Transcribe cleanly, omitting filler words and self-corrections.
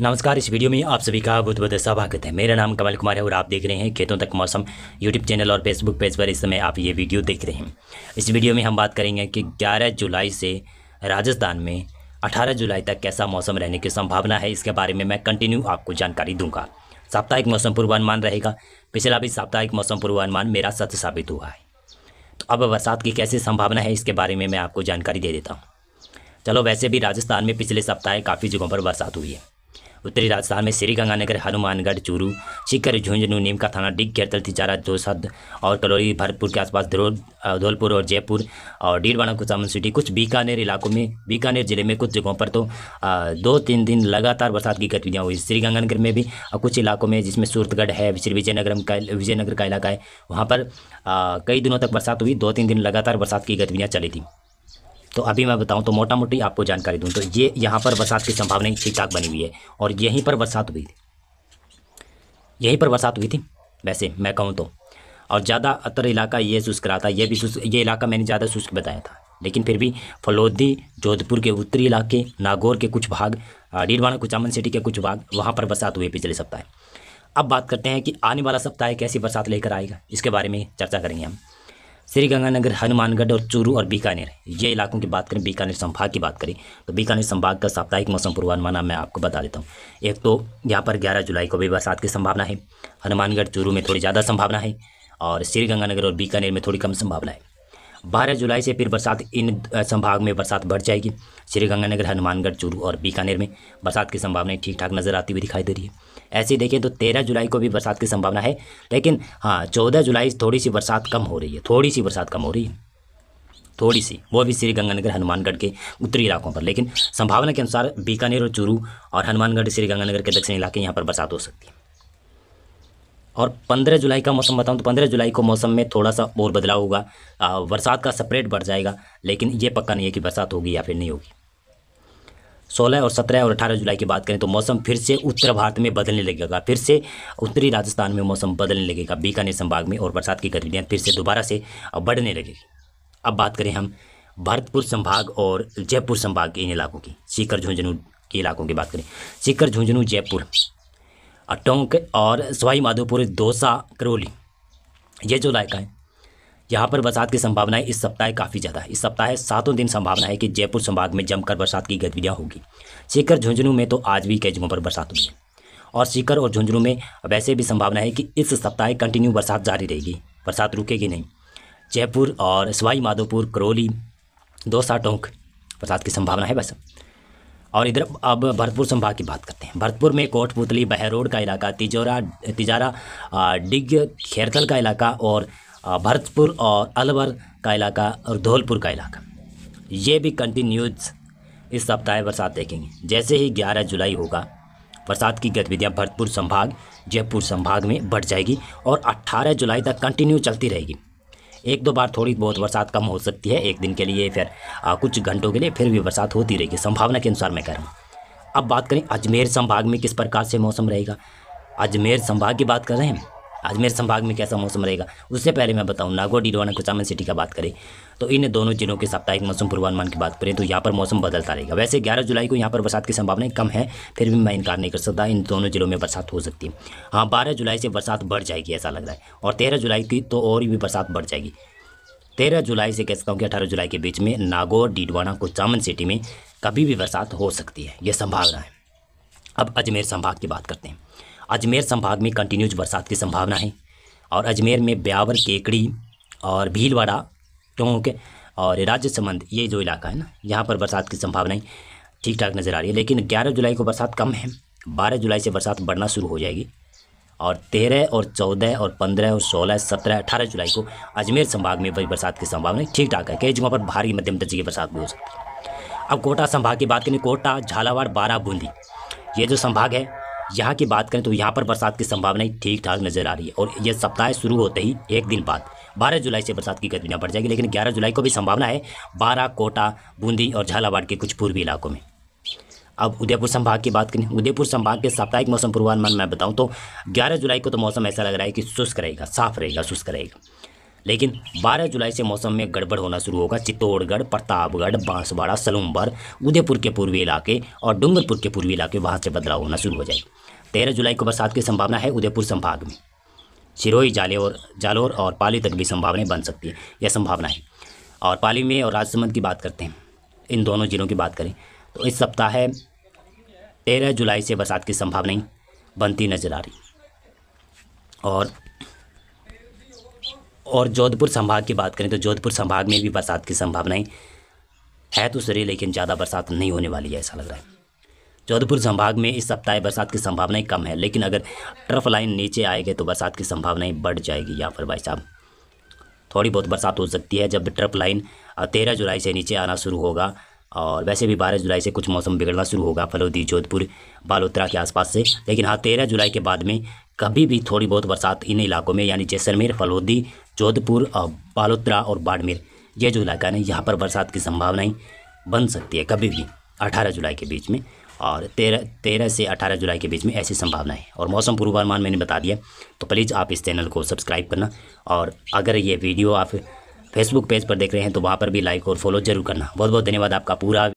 नमस्कार। इस वीडियो में आप सभी का बहुत बहुत स्वागत है। मेरा नाम कमल कुमार है और आप देख रहे हैं खेतों तक मौसम यूट्यूब चैनल और फेसबुक पेज पर इस समय आप ये वीडियो देख रहे हैं। इस वीडियो में हम बात करेंगे कि 11 जुलाई से राजस्थान में 18 जुलाई तक कैसा मौसम रहने की संभावना है। इसके बारे में मैं कंटिन्यू आपको जानकारी दूंगा। साप्ताहिक मौसम पूर्वानुमान रहेगा। पिछला भी साप्ताहिक मौसम पूर्वानुमान मेरा सत्य साबित हुआ है। तो अब बरसात की कैसी संभावना है इसके बारे में मैं आपको जानकारी दे देता हूँ। चलो, वैसे भी राजस्थान में पिछले सप्ताह काफ़ी जगहों पर बरसात हुई है। उत्तरी राजस्थान में श्रीगंगानगर, हनुमानगढ़, चूरू, सीकर, झुंझुनू, नीमका थाना, डिग, खेरतल, तिजारा, जोसद और कलौरी, भरतपुर के आसपास, धौलपुर और जयपुर और डीडवाना, कुचामन सिटी, कुछ बीकानेर इलाकों में, बीकानेर जिले में कुछ जगहों पर तो 2-3 दिन लगातार बरसात की गतिविधियाँ हुई। श्रीगंगानगर में भी कुछ इलाकों में, जिसमें सूरतगढ़ है, श्री विजयनगर का इलाका है, वहाँ पर कई दिनों तक बरसात हुई। 2-3 दिन लगातार बरसात की गतिविधियाँ चली थी। तो अभी मैं बताऊं तो मोटा मोटी आपको जानकारी दूं तो ये यहाँ पर बरसात की संभावना ठीक ठाक बनी हुई है और यहीं पर बरसात हुई थी। वैसे मैं कहूँ तो, और ज़्यादातर इलाका ये शुष्क रहा था। ये इलाका मैंने ज़्यादा शुष्क बताया था, लेकिन फिर भी फलोदी, जोधपुर के उत्तरी इलाके, नागौर के कुछ भाग, डीडवाना, कुचामन सिटी के कुछ भाग, वहाँ पर बरसात हुई पिछले सप्ताह। अब बात करते हैं कि आने वाला सप्ताह कैसी बरसात लेकर आएगा, इसके बारे में चर्चा करेंगे हम। श्रीगंगानगर, हनुमानगढ़ और चूरू और बीकानेर, ये इलाकों की बात करें, बीकानेर संभाग की बात करें तो बीकानेर संभाग का साप्ताहिक मौसम पूर्वानुमान मैं आपको बता देता हूँ। एक तो यहाँ पर 11 जुलाई को भी बरसात की संभावना है। हनुमानगढ़, चूरू में थोड़ी ज़्यादा संभावना है और श्रीगंगानगर और बीकानेर में थोड़ी कम संभावना है। 12 जुलाई से फिर बरसात इन संभाग में बरसात बढ़ जाएगी। श्रीगंगानगर, हनुमानगढ़, चूरू और बीकानेर में बरसात की संभावनाएं ठीक ठाक नज़र आती हुई दिखाई दे रही है। ऐसे देखें तो 13 जुलाई को भी बरसात की संभावना है, लेकिन हाँ 14 जुलाई थोड़ी सी बरसात कम हो रही है। थोड़ी सी, वो भी श्रीगंगानगर, हनुमानगढ़ के उत्तरी इलाकों पर। लेकिन संभावना के अनुसार बीकानेर और चूरू और हनुमानगढ़, श्रीगंगानगर के दक्षिणी इलाके यहाँ पर बरसात हो सकती है। और 15 जुलाई का मौसम बताऊं तो 15 जुलाई को मौसम में थोड़ा सा और बदलाव होगा। बरसात का स्प्रेड बढ़ जाएगा, लेकिन ये पक्का नहीं है कि बरसात होगी या फिर नहीं होगी। 16 और 17 और 18 जुलाई की बात करें तो मौसम फिर से उत्तर भारत में बदलने लगेगा। फिर से उत्तरी राजस्थान में मौसम बदलने लगेगा, बीकानेर संभाग में, और बरसात की गतिविधियाँ फिर से दोबारा से बढ़ने लगेगी। अब बात करें हम भरतपुर संभाग और जयपुर संभाग के इन इलाकों की, सीकर, झुंझुनू के इलाकों की बात करें। सीकर, झुंझुनू, जयपुर, टोंक और सवाई माधोपुर, दौसा, करौली, ये जो इलाका है, यहाँ पर बरसात की संभावनाएं इस सप्ताह काफ़ी ज़्यादा है। इस सप्ताह 7 दिन संभावना है कि जयपुर संभाग में जमकर बरसात की गतिविधियाँ होगी। सीकर, झुंझुनू में तो आज भी कई जगहों पर बरसात हुई है और सीकर और झुंझुनू में वैसे भी संभावना है कि इस सप्ताह कंटिन्यू बरसात जारी रहेगी, बरसात रुकेगी नहीं। जयपुर और सवाई माधोपुर, करौली, दौसा, टोंक बरसात की संभावना है बस। और इधर अब भरतपुर संभाग की बात करते हैं। भरतपुर में कोटपुतली, बहरोड का इलाका, तिजारा, डिग, खेरतल का इलाका और भरतपुर और अलवर का इलाका और धौलपुर का इलाका, ये भी कंटिन्यूज इस सप्ताह बरसात देखेंगे। जैसे ही 11 जुलाई होगा, बरसात की गतिविधियां भरतपुर संभाग, जयपुर संभाग में बढ़ जाएगी और 18 जुलाई तक कंटिन्यू चलती रहेगी। 1-2 बार थोड़ी बहुत बरसात कम हो सकती है, एक दिन के लिए, फिर कुछ घंटों के लिए, फिर भी बरसात होती रहेगी संभावना के अनुसार मैं कह रहा हूँ। अब बात करें अजमेर संभाग में किस प्रकार से मौसम रहेगा। अजमेर संभाग की बात कर रहे हैं, अजमेर संभाग में कैसा मौसम रहेगा। उससे पहले मैं बताऊं, नागौर, डीडवाना, कुचामन सिटी का बात करें तो इन दोनों जिलों के साप्ताहिक मौसम पूर्वानुमान की बात करें तो यहाँ पर मौसम बदलता रहेगा। वैसे 11 जुलाई को यहाँ पर बरसात की संभावनाएं कम है, फिर भी मैं इनकार नहीं कर सकता, इन दोनों जिलों में बरसात हो सकती है। हाँ, 12 जुलाई से बरसात बढ़ जाएगी ऐसा लग रहा है, और 13 जुलाई की तो और भी बरसात बढ़ जाएगी। 13 जुलाई से कह सकता हूँ कि 18 जुलाई के बीच में नागौर, डीडवाना, कुचामन सिटी में कभी भी बरसात हो सकती है, ये संभावना है। अब अजमेर संभाग की बात करते हैं। अजमेर संभाग में कंटिन्यूज बरसात की संभावना है और अजमेर में ब्यावर, केकड़ी और भीलवाड़ा, टोंक और राजसमंद, ये जो इलाका है ना, यहाँ पर बरसात की संभावनाएं ठीक ठाक नज़र आ रही है। लेकिन 11 जुलाई को बरसात कम है, 12 जुलाई से बरसात बढ़ना शुरू हो जाएगी और 13 और 14 और 15 और 16, 17, 18 जुलाई को अजमेर संभाग में बरसात की संभावना ठीक ठाक है। कई जगहों पर भारी मध्यम दर्जे की बरसात भी हो सकती है। अब कोटा संभाग की बात करें, कोटा, झालावाड़, बारां, बूंदी, ये जो संभाग है, यहाँ की बात करें तो यहाँ पर बरसात की संभावनाएं ठीक ठाक नज़र आ रही है। और ये सप्ताह शुरू होते ही एक दिन बाद 12 जुलाई से बरसात की गतिविधियाँ बढ़ जाएगी। लेकिन 11 जुलाई को भी संभावना है बारां, कोटा, बूंदी और झालावाड़ के कुछ पूर्वी इलाकों में। अब उदयपुर संभाग की बात करें, उदयपुर संभाग के साप्ताहिक मौसम पूर्वानुमान मैं बताऊं तो 11 जुलाई को तो मौसम ऐसा लग रहा है कि शुष्क रहेगा, साफ रहेगा, शुष्क रहेगा। लेकिन 12 जुलाई से मौसम में गड़बड़ होना शुरू होगा। चित्तौड़गढ़, प्रतापगढ़, बांसवाड़ा, सलूमबर, उदयपुर के पूर्वी इलाके और डूंगरपुर के पूर्वी इलाके वहाँ से बदलाव होना शुरू हो जाएगा। 13 जुलाई को बरसात की संभावना है उदयपुर संभाग में। सिरोही, जालौर और पाली तक भी संभावनाएं बन सकती है, यह संभावना है। और पाली में और राजसमंद की बात करते हैं, इन दोनों जिलों की बात करें तो इस सप्ताह 13 जुलाई से बरसात की संभावनाएं बनती नजर आ रही। और जोधपुर संभाग की बात करें तो जोधपुर संभाग में भी बरसात की संभावनाएं है तो सही, लेकिन ज़्यादा बरसात नहीं होने वाली है ऐसा लग रहा है। जोधपुर संभाग में इस सप्ताह बरसात की संभावनाएं कम है, लेकिन अगर ट्रफ लाइन नीचे आएगी तो बरसात की संभावनाएं बढ़ जाएगी। यहाँ पर भाई साहब थोड़ी बहुत बरसात हो सकती है जब ट्रफ लाइन 13 जुलाई से नीचे आना शुरू होगा। और वैसे भी 12 जुलाई से कुछ मौसम बिगड़ना शुरू होगा फलोदी, जोधपुर, बालोतरा के आसपास से। लेकिन हाँ, 13 जुलाई के बाद में कभी भी थोड़ी बहुत बरसात इन इलाकों में, यानी जैसलमेर, फलोदी, जोधपुर, बालोतरा और बाड़मेर, ये जो इलाका है ना, यहाँ पर बरसात की संभावनाएं बन सकती है कभी भी 18 जुलाई के बीच में। और 13 से 18 जुलाई के बीच में ऐसी संभावना है। और मौसम पूर्वानुमान मैंने बता दिया, तो प्लीज़ आप इस चैनल को सब्सक्राइब करना। और अगर ये वीडियो आप फेसबुक पेज पर देख रहे हैं तो वहाँ पर भी लाइक और फॉलो जरूर करना। बहुत बहुत धन्यवाद आपका पूरा।